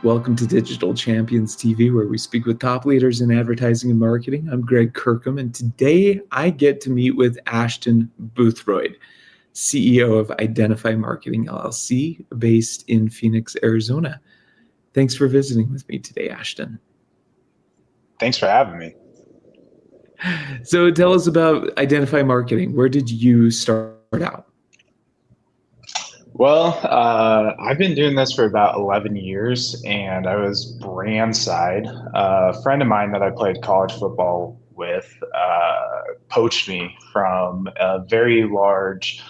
Welcome to Digital Champions TV, where we speak with top leaders in advertising and marketing. I'm Greg Kirkham, and today I get to meet with Ashton Boothroyd, CEO of Identi.fi Marketing, LLC, based in Phoenix, Arizona. Thanks for visiting with me today, Ashton. Thanks for having me. So tell us about Identi.fi Marketing. Where did you start out? Well, I've been doing this for about 11 years, and I was brand side. A friend of mine that I played college football with poached me from a very large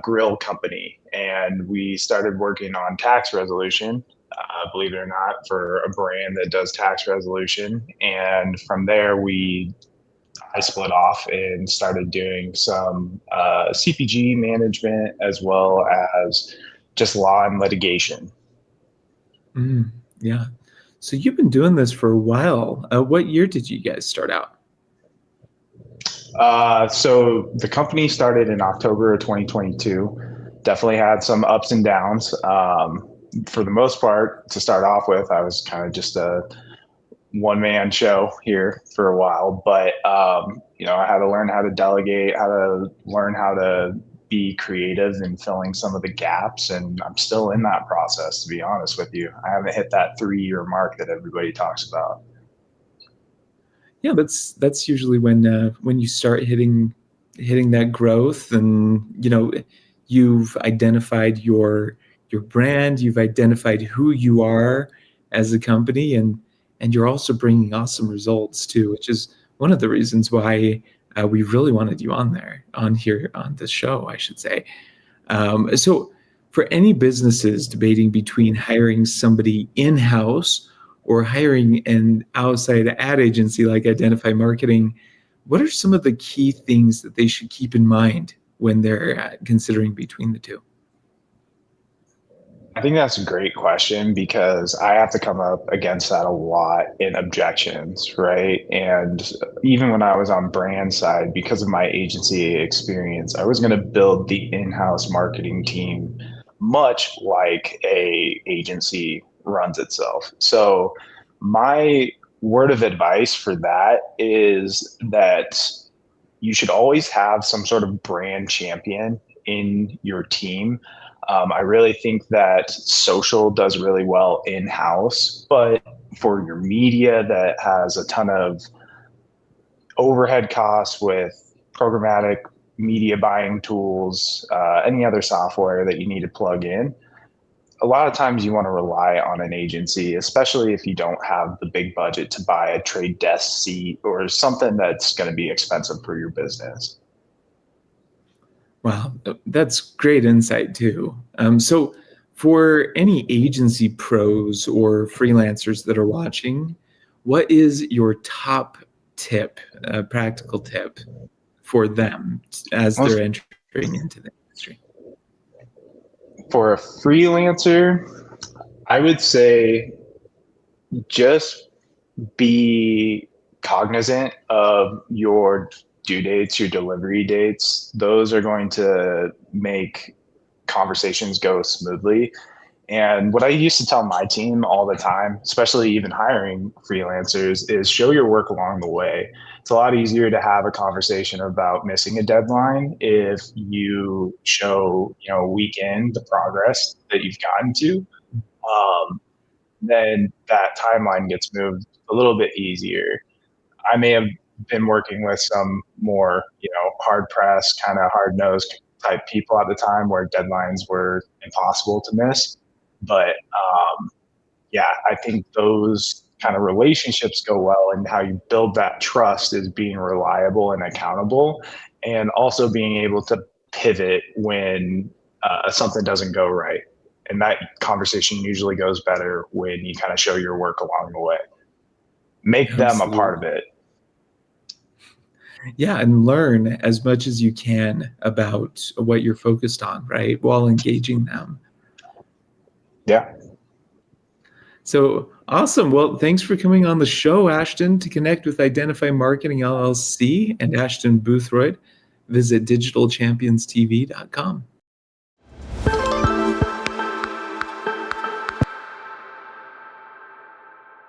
grill company, and we started working on tax resolution, believe it or not, for a brand that does tax resolution. And from there, I split off and started doing some CPG management as well as just law and litigation. Yeah. So you've been doing this for a while. What year did you guys start out? So the company started in October of 2022. Definitely had some ups and downs. For the most part, to start off with, I was kind of just a one-man show here for a while, but I had to learn how to delegate, how to learn how to be creative in filling some of the gaps, and I'm still in that process, to be honest with you. I haven't hit that 3-year mark that everybody talks about. Yeah, that's usually when you start hitting that growth, and you've identified your brand, you've identified who you are as a company, and you're also bringing awesome results too, which is one of the reasons why we really wanted you on this show, I should say. So for any businesses debating between hiring somebody in-house or hiring an outside ad agency like Identi.fi Marketing, what are some of the key things that they should keep in mind when they're considering between the two? I think that's a great question because I have to come up against that a lot in objections, right? And even when I was on brand side, because of my agency experience, I was going to build the in-house marketing team much like a agency runs itself. So my word of advice for that is that you should always have some sort of brand champion in your team. I really think that social does really well in-house, but for your media that has a ton of overhead costs with programmatic media buying tools, any other software that you need to plug in, a lot of times you want to rely on an agency, especially if you don't have the big budget to buy a trade desk seat or something that's going to be expensive for your business. Wow, that's great insight too. So for any agency pros or freelancers that are watching, what is your top tip, practical tip for them as they're entering into the industry? For a freelancer, I would say just be cognizant of your due dates, your delivery dates. Those are going to make conversations go smoothly. And what I used to tell my team all the time, especially even hiring freelancers, is show your work along the way. It's a lot easier to have a conversation about missing a deadline if you show, week in the progress that you've gotten to. Then that timeline gets moved a little bit easier. I may have been working with some more, hard pressed, kind of hard nosed type people at the time where deadlines were impossible to miss. But I think those kind of relationships go well, and how you build that trust is being reliable and accountable, and also being able to pivot when something doesn't go right. And that conversation usually goes better when you kind of show your work along the way. Make them a part of it. Yeah, and learn as much as you can about what you're focused on, right? While engaging them. Yeah. So awesome. Well, thanks for coming on the show, Ashton. To connect with Identi.fi Marketing LLC and Ashton Boothroyd, visit digitalchampionstv.com.